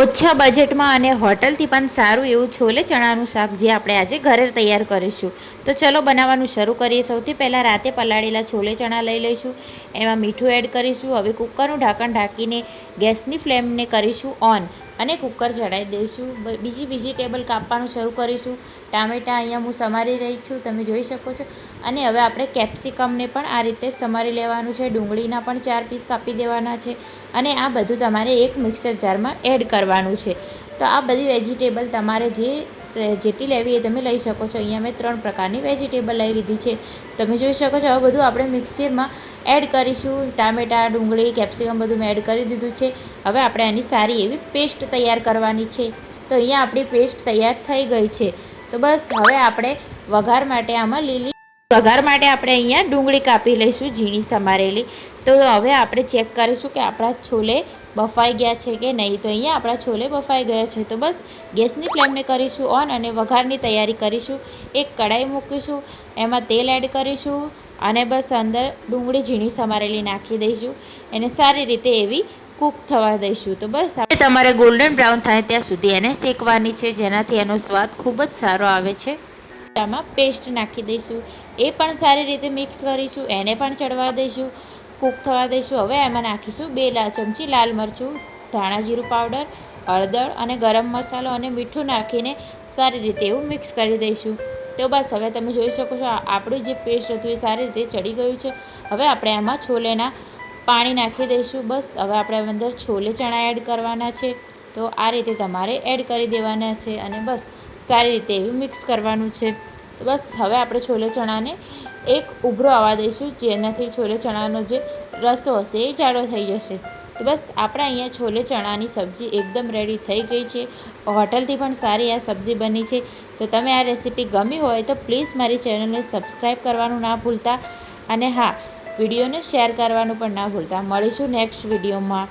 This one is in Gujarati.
ઓછા બજેટમાં અને હોટલથી પણ સારું એવું છોલે ચણાનું શાક જે આપણે આજે ઘરે તૈયાર કરીશું. તો ચલો બનાવવાનું શરૂ કરીએ. સૌથી પહેલાં રાતે પલાળેલા છોલે ચણા લઈ લઈશું. એમાં મીઠું એડ કરીશું. હવે કુકરનું ઢાંકણ ઢાંકીને ગેસની ફ્લેમને કરીશું ઓન અને કુકર ચડાવી દઈશું. બીજી વેજીટેબલ કાપવાનું શરૂ કરીશું. ટામેટાં અહીંયા હું સમારી રહી છું, તમે જોઈ શકો છો. અને હવે આપણે કેપ્સિકમને પણ આ રીતે સમારી લેવાનું છે. ડુંગળીના પણ 4 પીસ કાપી દેવાના છે. અને આ બધું તમારે એક મિક્સર જારમાં એડ કરવાનું છે. તો આ બધી વેજીટેબલ તમારે જેટલી લેવી એ તમે લઈ શકો છો. અહીંયા મેં 3 પ્રકારની વેજીટેબલ લઈ લીધી છે, તમે જોઈ શકો છો. હવે બધું આપણે મિક્સરમાં એડ કરીશું. ટામેટાં, ડુંગળી, કેપ્સિકમ બધું મેં એડ કરી દીધું છે. હવે આપણે આની સારી એવી પેસ્ટ તૈયાર કરવાની છે. તો અહીંયા આપણી પેસ્ટ તૈયાર થઈ ગઈ છે. તો બસ હવે આપણે વઘાર માટે આપણે અહીંયા ડુંગળી કાપી લઈશું, ઝીણી સમારેલી. તો હવે આપણે ચેક કરીશું કે આપણા છોલે બફાઈ ગયા છે કે નહીં. તો અહીંયા આપણા છોલે બફાઈ ગયા છે. તો બસ ગેસની ફ્લેમને કરીશું ઓન અને વઘારની તૈયારી કરીશું. એક કઢાઈ મૂકીશું, એમાં તેલ એડ કરીશું અને બસ અંદર ડુંગળી ઝીણી સમારેલી નાખી દઈશું. એને સારી રીતે એવી કૂક થવા દઈશું. તો બસ તમારે ગોલ્ડન બ્રાઉન થાય ત્યાં સુધી એને શેકવાની છે, જેનાથી એનો સ્વાદ ખૂબ જ સારો આવે છે. આમાં પેસ્ટ નાખી દઈશું, એ પણ સારી રીતે મિક્સ કરીશું. એને પણ ચડવા દઈશું, કૂક થવા દઈશું. હવે એમાં નાખીશું 2 ચમચી લાલ મરચું, ધાણા જીરું પાવડર, હળદર અને ગરમ મસાલો અને મીઠું નાખીને સારી રીતે એવું મિક્સ કરી દઈશું. તો બસ હવે તમે જોઈ શકો છો આપણું જે પેસ્ટ હતું એ સારી રીતે ચડી ગયું છે. હવે આપણે એમાં છોલેના પાણી નાખી દઈશું. બસ હવે આપણે અંદર છોલે ચણા એડ કરવાના છે. તો આ રીતે તમારે એડ કરી દેવાના છે અને બસ સારી રીતે એવું મિક્સ કરવાનું છે. તો બસ હવે આપણે છોલે ચણાને એક ઉભરો આવવા દઈશું, જેનાથી છોલે ચણાનો જે રસો હશે એ જાડો થઈ જશે. તો બસ આપણે અહીંયા છોલે ચણાની સબ્જી એકદમ રેડી થઈ ગઈ છે. હોટલથી પણ સારી આ સબ્જી બની છે. તો તમે આ રેસીપી ગમી હોય તો પ્લીઝ મારી ચેનલને સબસ્ક્રાઈબ કરવાનું ના ભૂલતા અને હા, વિડીયોને શેર કરવાનું પણ ના ભૂલતા. મળીશું નેક્સ્ટ વિડીયોમાં.